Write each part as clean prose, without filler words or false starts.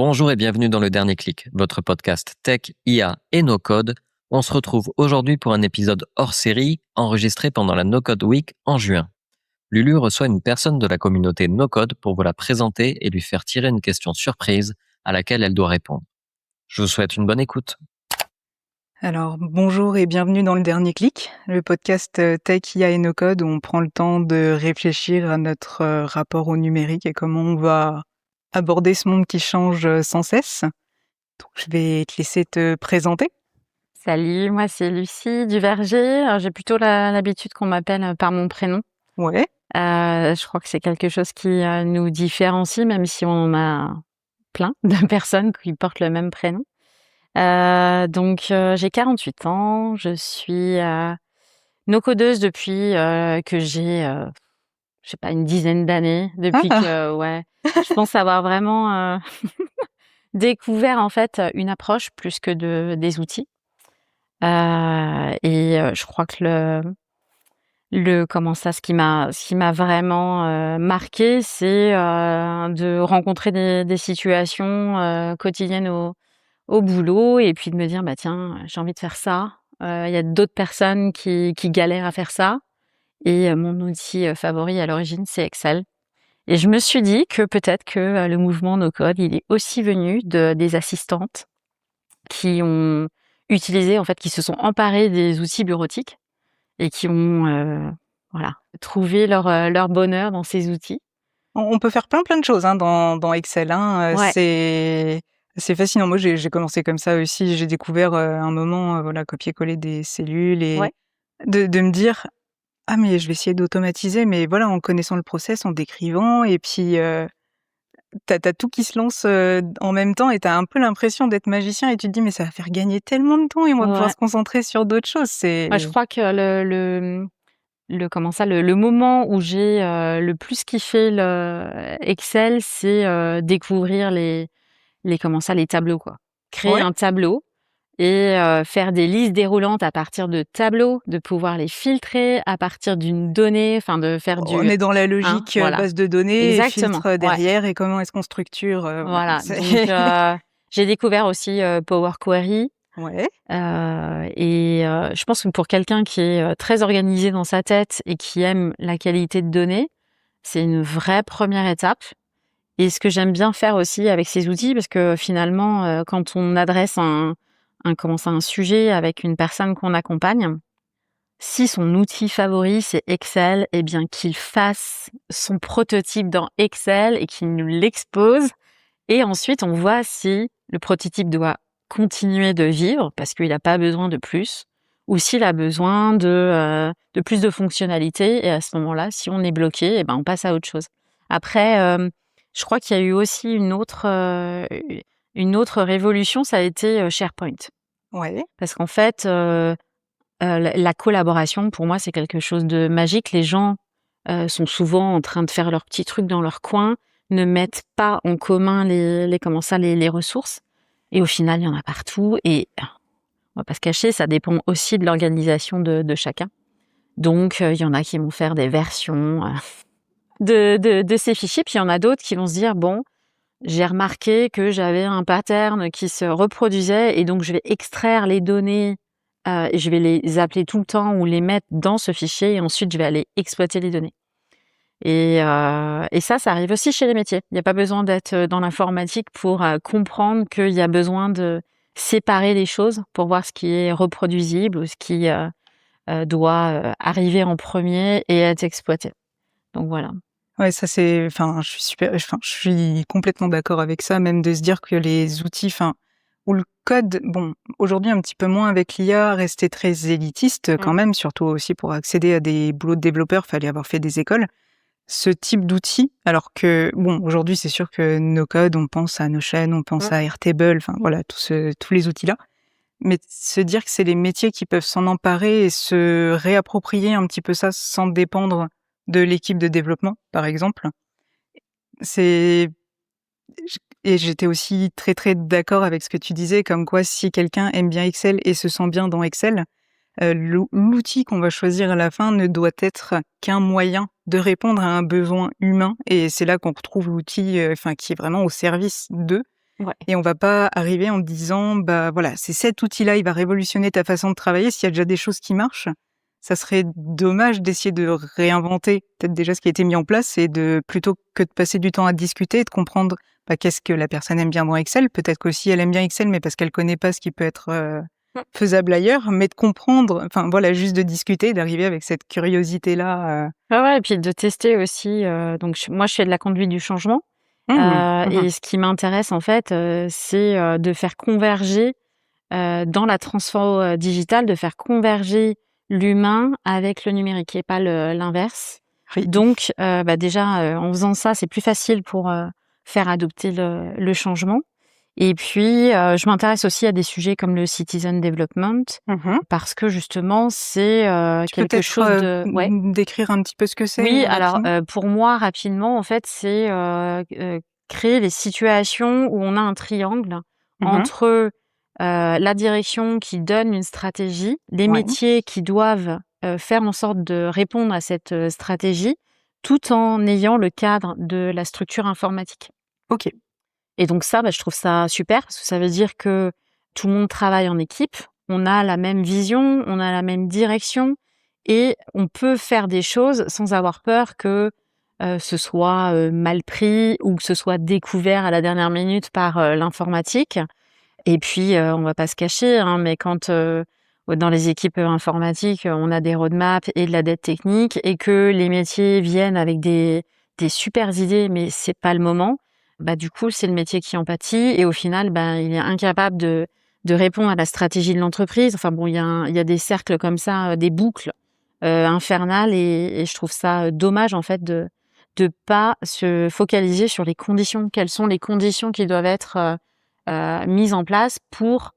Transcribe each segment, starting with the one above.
Bonjour et bienvenue dans Le Dernier Clic, votre podcast Tech, IA et No Code. On se retrouve aujourd'hui pour un épisode hors série enregistré pendant la No Code Week en juin. Lulu reçoit une personne de la communauté No Code pour vous la présenter et lui faire tirer une question surprise à laquelle elle doit répondre. Je vous souhaite une bonne écoute. Alors, bonjour et bienvenue dans Le Dernier Clic, le podcast Tech, IA et No Code où on prend le temps de réfléchir à notre rapport au numérique et comment on va aborder ce monde qui change sans cesse. Donc, je vais te laisser te présenter. Salut, moi c'est Lucie Duverger. J'ai plutôt l'habitude qu'on m'appelle par mon prénom. Ouais. Je crois que c'est quelque chose qui nous différencie, même si on en a plein de personnes qui portent le même prénom. Donc j'ai 48 ans, je suis no-codeuse depuis que j'ai, je sais pas, une dizaine d'années. Depuis que, ouais, je pense avoir vraiment découvert en fait une approche plus que des outils. Je crois que ce qui m'a vraiment marqué, c'est de rencontrer des situations quotidiennes au boulot et puis de me dire bah tiens, j'ai envie de faire ça. Il y a d'autres personnes qui galèrent à faire ça et mon outil favori à l'origine, c'est Excel. Et je me suis dit que peut-être que le mouvement No Code, il est aussi venu des assistantes qui ont utilisé, en fait, qui se sont emparées des outils bureautiques et qui ont trouvé leur bonheur dans ces outils. On peut faire plein de choses dans Excel. Ouais. C'est fascinant. Moi, j'ai commencé comme ça aussi. J'ai découvert un moment, copier-coller des cellules et Ouais. de me dire ah mais je vais essayer d'automatiser, mais voilà, en connaissant le process, en décrivant et puis, tu as tout qui se lance, en même temps et tu as un peu l'impression d'être magicien et tu te dis: «Mais ça va faire gagner tellement de temps et on va pouvoir Ouais. se concentrer sur d'autres choses». Ouais, je crois que le moment où j'ai le plus kiffé Excel, c'est découvrir les tableaux, quoi. Créer Ouais, un tableau et faire des listes déroulantes à partir de tableaux, de pouvoir les filtrer à partir d'une donnée, enfin de faire on est dans la logique, voilà. base de données et Exactement, filtre, ouais, derrière et comment est-ce qu'on structure, ouais, voilà. c'est Donc j'ai découvert aussi Power Query, ouais, je pense que pour quelqu'un qui est très organisé dans sa tête et qui aime la qualité de données, c'est une vraie première étape. Et ce que j'aime bien faire aussi avec ces outils, parce que finalement, quand on adresse un sujet avec une personne qu'on accompagne, si son outil favori c'est Excel, eh bien qu'il fasse son prototype dans Excel et qu'il nous l'expose. Et ensuite, on voit si le prototype doit continuer de vivre parce qu'il n'a pas besoin de plus, ou s'il a besoin de plus de fonctionnalités. Et à ce moment-là, si on est bloqué, eh ben on passe à autre chose. Après, je crois qu'il y a eu aussi une autre révolution, ça a été SharePoint. ouais. Parce qu'en fait, la collaboration, pour moi, c'est quelque chose de magique. Les gens sont souvent en train de faire leurs petits trucs dans leur coin, ne mettent pas en commun les ressources. Et au final, il y en a partout. Et on va pas se cacher, ça dépend aussi de l'organisation de chacun. Donc, il y en a qui vont faire des versions de ces fichiers, puis il y en a d'autres qui vont se dire bon, j'ai remarqué que j'avais un pattern qui se reproduisait et donc je vais extraire les données et je vais les appeler tout le temps ou les mettre dans ce fichier et ensuite je vais aller exploiter les données. Et ça arrive aussi chez les métiers. Il n'y a pas besoin d'être dans l'informatique pour comprendre qu'il y a besoin de séparer les choses pour voir ce qui est reproduisible ou ce qui doit arriver en premier et être exploité. Donc voilà. Ouais, ça je suis complètement d'accord avec ça, même de se dire que les outils, ou le code, bon, aujourd'hui un petit peu moins avec l'IA, restait très élitiste quand même, surtout aussi pour accéder à des boulots de développeurs, fallait avoir fait des écoles. Ce type d'outils, alors que, bon, aujourd'hui c'est sûr que no code, on pense à Notion, on pense à Airtable, enfin voilà, tous les outils-là. Mais se dire que c'est les métiers qui peuvent s'en emparer et se réapproprier un petit peu ça sans dépendre de l'équipe de développement, par exemple. C'est et j'étais aussi très, très d'accord avec ce que tu disais, comme quoi si quelqu'un aime bien Excel et se sent bien dans Excel, l'outil qu'on va choisir à la fin ne doit être qu'un moyen de répondre à un besoin humain et c'est là qu'on retrouve l'outil, qui est vraiment au service d'eux. Ouais. Et on va pas arriver en disant, bah voilà, c'est cet outil-là, il va révolutionner ta façon de travailler. S'il y a déjà des choses qui marchent, ça serait dommage d'essayer de réinventer peut-être déjà ce qui a été mis en place et plutôt que de passer du temps à discuter et de comprendre qu'est-ce que la personne aime bien dans Excel. Peut-être qu'aussi elle aime bien Excel, mais parce qu'elle connaît pas ce qui peut être faisable ailleurs, mais de comprendre, enfin voilà, juste de discuter, d'arriver avec cette curiosité-là. Ouais, et puis de tester aussi. Donc moi, je fais de la conduite du changement. Et ce qui m'intéresse en fait, c'est de faire converger dans la transfo digitale, de faire converger l'humain avec le numérique et pas l'inverse. Oui. Donc, déjà, en faisant ça, c'est plus facile pour faire adopter le changement. Et puis, je m'intéresse aussi à des sujets comme le citizen development parce que justement, c'est Tu peux quelque peut-être chose de... Ouais. décrire un petit peu ce que c'est Oui, alors rapidement pour moi, rapidement, en fait, c'est créer les situations où on a un triangle entre la direction qui donne une stratégie, les Ouais. métiers qui doivent faire en sorte de répondre à cette stratégie, tout en ayant le cadre de la structure informatique. Ok. Et donc ça, je trouve ça super parce que ça veut dire que tout le monde travaille en équipe, on a la même vision, on a la même direction et on peut faire des choses sans avoir peur que ce soit mal pris ou que ce soit découvert à la dernière minute par l'informatique. Et puis, on va pas se cacher, hein, mais quand dans les équipes informatiques, on a des roadmaps et de la dette technique et que les métiers viennent avec des supers idées, mais c'est pas le moment, du coup, c'est le métier qui en pâtit et au final, il est incapable de répondre à la stratégie de l'entreprise. Enfin bon, il y a des cercles comme ça, des boucles infernales et je trouve ça dommage en fait de pas se focaliser sur les conditions. Quelles sont les conditions qui doivent être mises en place pour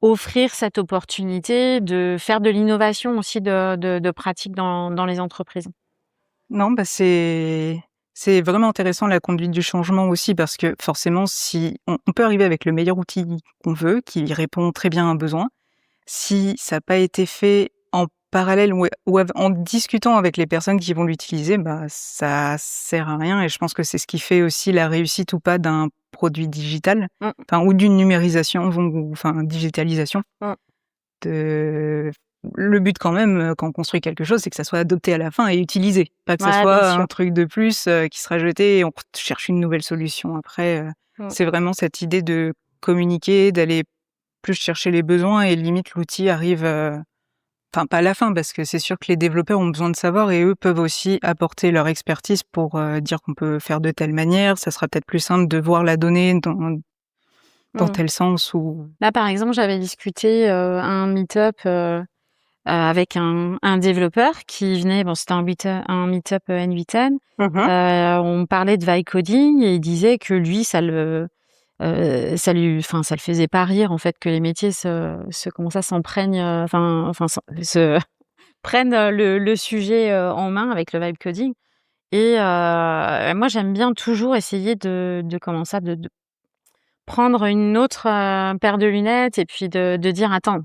offrir cette opportunité de faire de l'innovation aussi de pratique dans les entreprises. Non, c'est vraiment intéressant la conduite du changement aussi parce que forcément, si on peut arriver avec le meilleur outil qu'on veut, qui répond très bien à un besoin, si ça n'a pas été fait en parallèle ou en discutant avec les personnes qui vont l'utiliser, ça sert à rien et je pense que c'est ce qui fait aussi la réussite ou pas d'un produit digital, ou d'une numérisation ou digitalisation. De Le but quand même, quand on construit quelque chose, c'est que ça soit adopté à la fin et utilisé. Pas que ça soit un truc de plus, qui sera jeté et on cherche une nouvelle solution après, c'est vraiment cette idée de communiquer, d'aller plus chercher les besoins et limite l'outil arrive, pas à la fin parce que c'est sûr que les développeurs ont besoin de savoir et eux peuvent aussi apporter leur expertise pour, dire qu'on peut faire de telle manière. Ça sera peut-être plus simple de voir la donnée dans tel sens ou... Là, par exemple, j'avais discuté à un meet-up avec un développeur qui venait, c'était un meet-up N8N. On parlait de vibe coding et il disait que lui, ça le faisait pas rire en fait que les métiers s'emprègnent, se prennent le sujet en main avec le vibe coding. Et moi, j'aime bien toujours essayer de prendre une autre paire de lunettes et puis de dire attends,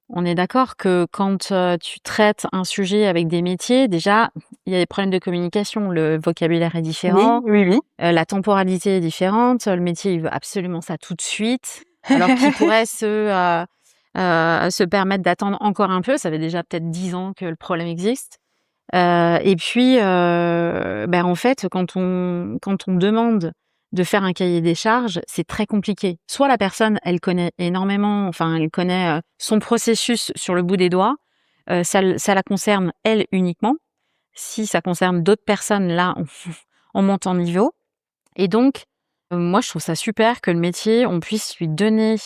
on est d'accord que quand tu traites un sujet avec des métiers, déjà il y a des problèmes de communication, le vocabulaire est différent, Oui. la temporalité est différente, le métier il veut absolument ça tout de suite, alors qu'il pourrait se permettre d'attendre encore un peu. Ça fait déjà peut-être 10 ans que le problème existe. Et puis en fait quand on demande de faire un cahier des charges, c'est très compliqué. Soit la personne, elle connaît énormément, elle connaît son processus sur le bout des doigts, ça la concerne elle uniquement. Si ça concerne d'autres personnes, là, on monte en niveau. Et donc, moi, je trouve ça super que le métier, on puisse lui donner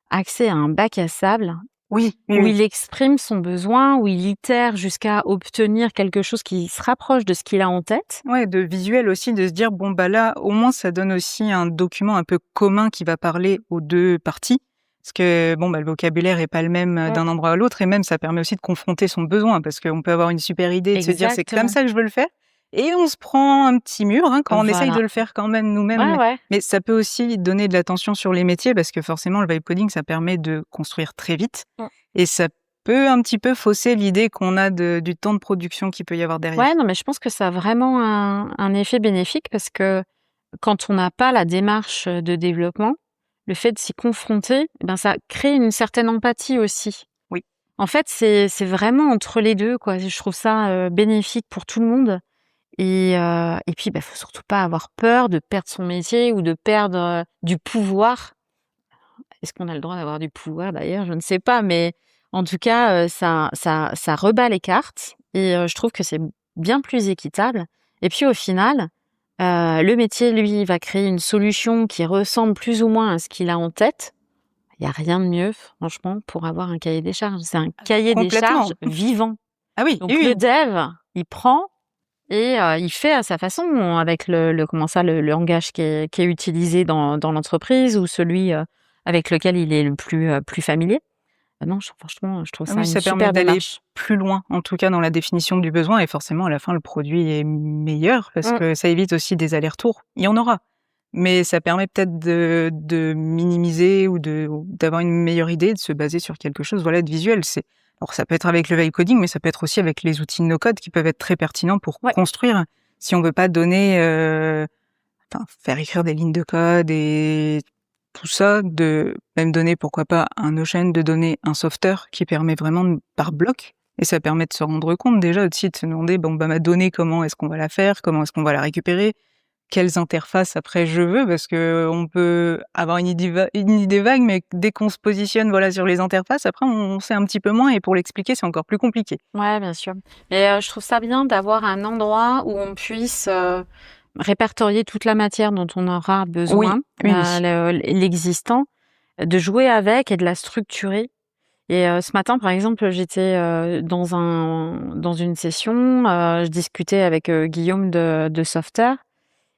accès à un bac à sable où il exprime son besoin, où il itère jusqu'à obtenir quelque chose qui se rapproche de ce qu'il a en tête. Ouais, de visuel aussi, de se dire, là, au moins, ça donne aussi un document un peu commun qui va parler aux deux parties. Parce que, le vocabulaire est pas le même d'un endroit à l'autre et même, ça permet aussi de confronter son besoin parce qu'on peut avoir une super idée et de se dire, c'est comme ça que je veux le faire. Et on se prend un petit mur quand on essaye de le faire quand même nous-mêmes. Mais ça peut aussi donner de l'attention sur les métiers parce que forcément, le vibe coding, ça permet de construire très vite. Et ça peut un petit peu fausser l'idée qu'on a du temps de production qu'il peut y avoir derrière. Ouais, non, mais je pense que ça a vraiment un effet bénéfique parce que quand on n'a pas la démarche de développement, le fait de s'y confronter, ça crée une certaine empathie aussi. Oui. En fait, c'est vraiment entre les deux, quoi. Je trouve ça bénéfique pour tout le monde. Et puis, faut surtout pas avoir peur de perdre son métier ou de perdre du pouvoir. Est-ce qu'on a le droit d'avoir du pouvoir d'ailleurs? Je ne sais pas, mais en tout cas, ça rebat les cartes et je trouve que c'est bien plus équitable. Et puis au final, le métier, lui, va créer une solution qui ressemble plus ou moins à ce qu'il a en tête. Il y a rien de mieux, franchement, pour avoir un cahier des charges. C'est un cahier des Complètement. charges vivant. Ah oui, Donc oui, le oui. dev, il prend et il fait à sa façon avec le langage qui est utilisé dans l'entreprise ou celui avec lequel il est le plus familier. Non, franchement, je trouve Ah ça oui, une ça permet super d'aller démarche. plus loin, en tout cas dans la définition du besoin et forcément à la fin le produit est meilleur parce Mmh. que ça évite aussi des allers-retours. Il y en aura, mais ça permet peut-être de minimiser ou d'avoir une meilleure idée, de se baser sur quelque chose, voilà, de visuel. Alors ça peut être avec le vibe coding, mais ça peut être aussi avec les outils de no-code qui peuvent être très pertinents pour Ouais. construire. Si on veut pas donner, faire écrire des lignes de code et tout ça, de même donner, pourquoi pas, un Notion, de donner un software qui permet vraiment par bloc. Et ça permet de se rendre compte déjà aussi, de se demander, ma donnée, comment est-ce qu'on va la faire? Comment est-ce qu'on va la récupérer? Quelles interfaces après je veux? Parce que on peut avoir une idée vague, mais dès qu'on se positionne, voilà, sur les interfaces, après on sait un petit peu moins et pour l'expliquer, c'est encore plus compliqué. Ouais, bien sûr. Mais je trouve ça bien d'avoir un endroit où on puisse répertorier toute la matière dont on aura besoin, Oui. l'existant, de jouer avec et de la structurer. Et ce matin, par exemple, j'étais dans une session, je discutais avec Guillaume de Software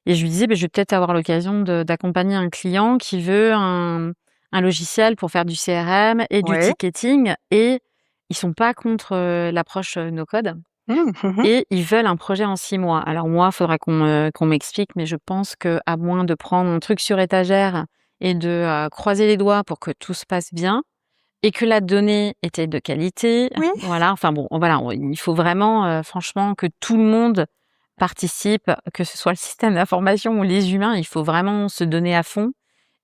et je lui disais, je vais peut-être avoir l'occasion d'accompagner un client qui veut un logiciel pour faire du CRM et du Ouais. ticketing et ils sont pas contre l'approche no-code Mmh. et ils veulent un projet en 6 mois. Alors moi, il faudra qu'on m'explique, mais je pense qu'à moins de prendre un truc sur étagère et de croiser les doigts pour que tout se passe bien et que la donnée était de qualité, Oui. voilà, enfin bon, voilà, il faut vraiment, franchement que tout le monde participe, que ce soit le système d'information ou les humains, il faut vraiment se donner à fond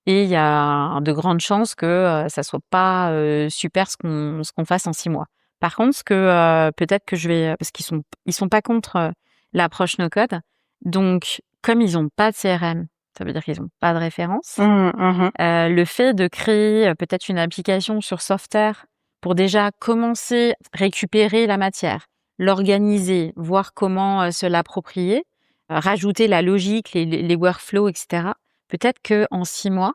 et il y a de grandes chances que, ça soit pas, super ce qu'on fasse en 6 mois. Par contre, ce que, peut-être que je vais parce ils sont pas contre, l'approche no code, donc comme ils ont pas de CRM, ça veut dire qu'ils ont pas de référence. Mmh. Le fait de créer, peut-être une application sur Software pour déjà commencer, récupérer la matière, l'organiser, voir comment, se l'approprier, rajouter la logique, les workflows et cetera. Peut-être qu'en 6 mois,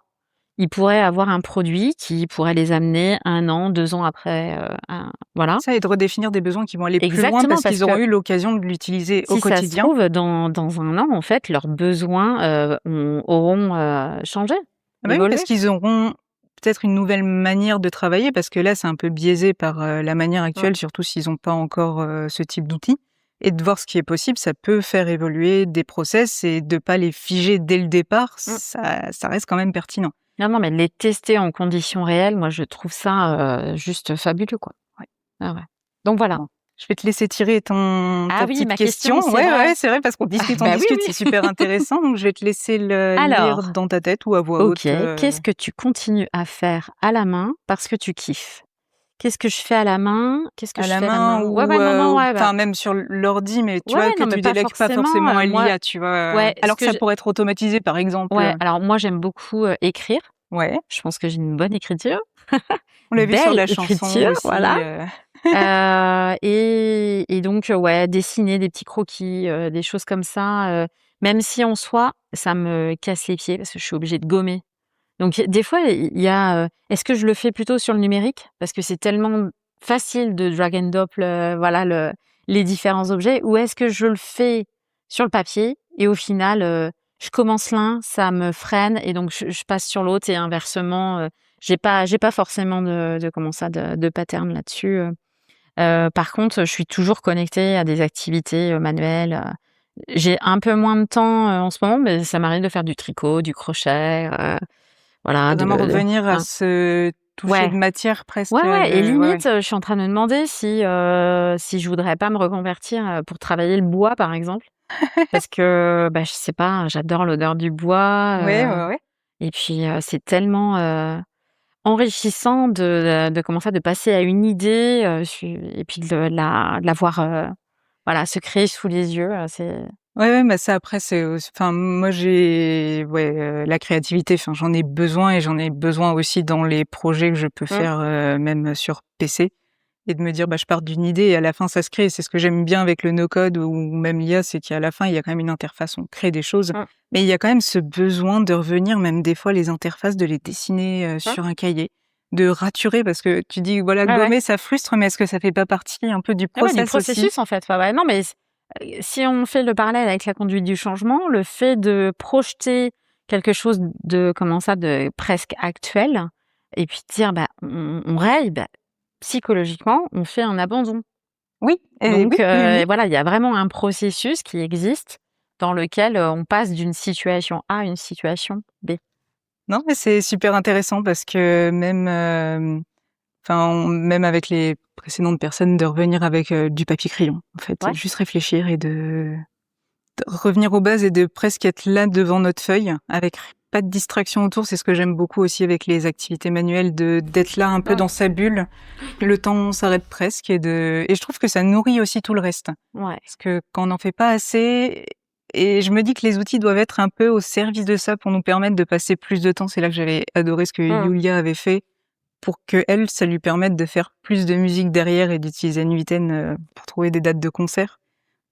ils pourraient avoir un produit qui pourrait les amener 1 an, 2 ans après, voilà. Ça et de redéfinir des besoins qui vont aller plus loin Exactement, parce parce qu'ils auront que eu l'occasion de l'utiliser au si ça se quotidien. trouve, dans 1 an, en fait, leurs besoins, auront, changé, Ah bah oui, évolué. parce qu'ils auront peut-être une nouvelle manière de travailler parce que là, c'est un peu biaisé par, la manière actuelle, surtout s'ils ont pas encore, ce type d'outils et de voir ce qui est possible, ça peut faire évoluer des process et de pas les figer dès le départ, Mmh. ça reste quand même pertinent. Non, mais les tester en conditions réelles, moi, je trouve ça, juste fabuleux, quoi. Ouais. Ah ouais. Donc voilà. Bon, je vais te laisser tirer ta Ah oui, petite ma question. question, c'est Ouais, vrai. ouais, c'est vrai parce qu'on discute, Bah oui, oui. c'est super intéressant, donc je vais te laisser le lire Alors, dans ta tête ou à voix OK, haute, qu'est-ce que tu continues à faire à la main parce que tu kiffes? Qu'est-ce que je fais à la main? Qu'est-ce que à je la fais à la main main? Ouais, ou, ouais, non, non, ouais, enfin même sur l'ordi, mais tu vois, que non, mais tu pas délègues pas forcément, forcément à moi l'IA, tu vois? ouais, ce Alors que que ça je pourrait être automatisé, par exemple, ouais, alors moi, j'aime beaucoup, écrire. ouais, Je pense que j'ai une bonne écriture. on l'a vu sur Belle la chanson écriture, aussi, voilà. Et donc ouais, dessiner des petits croquis, des choses comme ça, même si en soi, ça me casse les pieds parce que je suis obligée de gommer. Donc des fois, il y a, est-ce que je le fais plutôt sur le numérique? Parce que c'est tellement facile de drag and drop voilà les différents objets ou est-ce que je le fais sur le papier et au final, je commence l'un, ça me freine et donc je passe sur l'autre et inversement, j'ai pas forcément de comment ça, de pattern là-dessus. Par contre, je suis toujours connectée à des activités, manuelles, j'ai un peu moins de temps, en ce moment, mais ça m'arrive de faire du tricot, du crochet, voilà, vraiment revenir à hein. se toucher Ouais. de matière presque, Ouais et de ouais, limite, ouais. je suis en train de me demander si je voudrais pas me reconvertir, pour travailler le bois, par exemple. Parce que, je sais pas, j'adore l'odeur du bois, Ouais, ouais, ouais. Et puis, c'est tellement, enrichissant de comment ça, de passer à une idée, et puis de la voir, voilà, se créer sous les yeux, c'est Ouais, bah, ça après c'est auss enfin moi j'ai ouais, la créativité, enfin j'en ai besoin et j'en ai besoin aussi dans les projets que je peux mmh, faire, même sur PC et de me dire: «Bah, je pars d'une idée et à la fin ça se crée». C'est ce que j'aime bien avec le no-code ou même l'IA, c'est qu'à la fin, il y a quand même une interface, on crée des choses. mmh, Mais il y a quand même ce besoin de revenir, même des fois les interfaces, de les dessiner, mmh. sur un cahier, de raturer parce que tu dis: «Voilà, Ouais, ouais. gommer ça frustre», mais est-ce que ça fait pas partie un peu du Ah ouais, du process aussi? processus, en fait. Ouais, ouais. Non, mais si on fait le parallèle avec la conduite du changement, le fait de projeter quelque chose de comment ça, de presque actuel et puis de dire: «Bah, on raye», bah, psychologiquement, on fait un abandon. Oui, oui, Donc oui, oui. voilà, il y a vraiment un processus qui existe dans lequel, on passe d'une situation A à une situation B. Non, mais c'est super intéressant parce que même, enfin, même avec les précédentes personnes, de revenir avec, du papier crayon, en fait. Ouais, Juste réfléchir et de revenir aux bases et de presque être là devant notre feuille avec pas de distraction autour. C'est ce que j'aime beaucoup aussi avec les activités manuelles, d'être là un peu mmh, dans sa bulle. Le temps s'arrête presque et je trouve que ça nourrit aussi tout le reste. ouais. Parce que quand on n'en fait pas assez et je me dis que les outils doivent être un peu au service de ça pour nous permettre de passer plus de temps. C'est là que j'avais adoré ce que Mmh. Yulia avait fait pour qu'elle, ça lui permette de faire plus de musique derrière et d'utiliser Nuiten, pour trouver des dates de concert.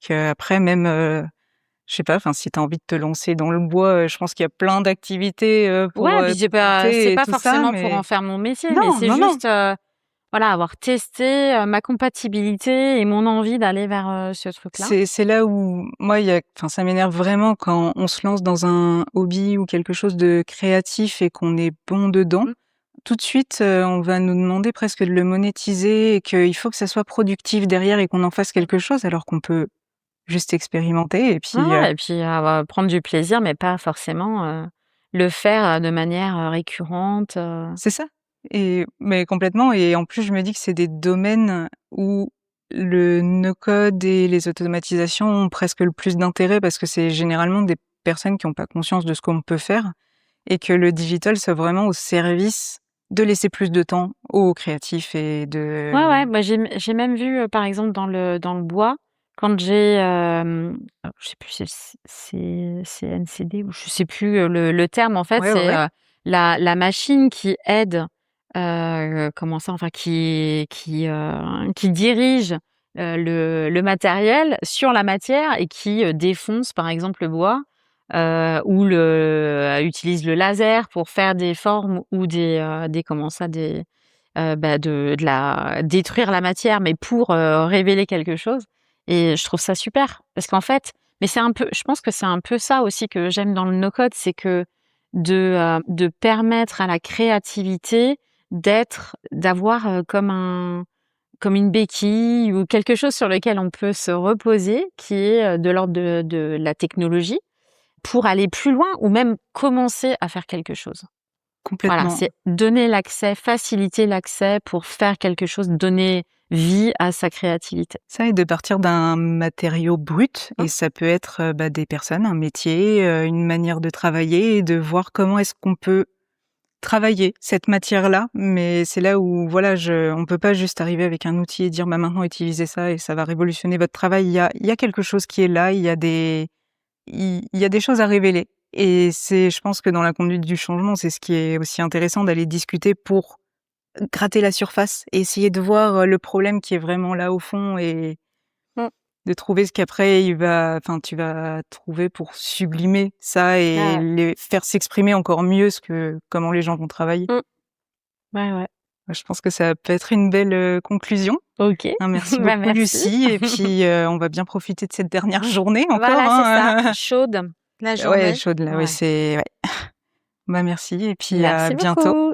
Qu'après même, je sais pas, enfin, si tu as envie de te lancer dans le bois, je pense qu'il y a plein d'activités, pour, Ouais, puis c'est tenter et pas tout ça, forcément pour en mais faire mon métier, mais non, c'est non, non, juste, voilà, avoir testé, ma compatibilité et mon envie d'aller vers, ce truc-là. c'est là où moi, enfin, ça m'énerve vraiment quand on se lance dans un hobby ou quelque chose de créatif et qu'on est bon dedans. Mmh. Tout de suite, on va nous demander presque de le monétiser et qu'il faut que ça soit productif derrière et qu'on en fasse quelque chose alors qu'on peut juste expérimenter et Ouais, puis, ouais et puis, prendre du plaisir, mais pas forcément, le faire, de manière, récurrente, c'est ça et mais complètement et en plus, je me dis que c'est des domaines où le no-code et les automatisations ont presque le plus d'intérêt parce que c'est généralement des personnes qui ont pas conscience de ce qu'on peut faire et que le digital soit vraiment au service de laisser plus de temps aux créatifs et Ouais, de ouais, bah, j'ai même vu, par exemple dans le bois, quand j'ai, alors je sais plus si c'est NCD ou je sais plus, le terme en fait, ouais, ouais, c'est, ouais. la machine qui aide, comment ça? Enfin qui dirige, le matériel sur la matière et qui, défonce par exemple le bois, ou utilise le laser pour faire des formes ou des comment ça? Bah, de la détruire la matière, mais pour, révéler quelque chose et je trouve ça super parce qu'en fait mais c'est un peu je pense que c'est un peu ça aussi que j'aime dans le no-code, c'est que de permettre à la créativité d'avoir, comme une béquille ou quelque chose sur lequel on peut se reposer, qui est, de l'ordre de la technologie, pour aller plus loin ou même commencer à faire quelque chose. Voilà, Complètement. c'est donner l'accès, faciliter l'accès pour faire quelque chose, donner vie à sa créativité. Ça et de partir d'un matériau brut Mmh, et ça peut être, bah, des personnes, un métier, une manière de travailler et de voir comment est-ce qu'on peut travailler cette matière-là. Mais c'est là où voilà, on peut pas juste arriver avec un outil et dire: «Bah, maintenant utilisez ça et ça va révolutionner votre travail». Il y a quelque chose qui est là, il y a des choses à révéler et je pense que dans la conduite du changement, c'est ce qui est aussi intéressant d'aller discuter pour gratter la surface et essayer de voir, le problème qui est vraiment là au fond et mmh. de trouver ce qu'après tu vas trouver pour sublimer ça et Ouais, les faire s'exprimer encore mieux comment les gens vont travailler. ouais. Mmh. Ouais, ouais. Je pense que ça peut être une belle, conclusion. OK. Hein, merci Bah, beaucoup merci. Lucie et puis, on va bien profiter de cette dernière journée encore, Voilà, c'est ça, hein. chaude, la Ouais, journée. chaude là, ouais, Ouais. c'est ouais. Bah, merci et puis à Merci bientôt. beaucoup.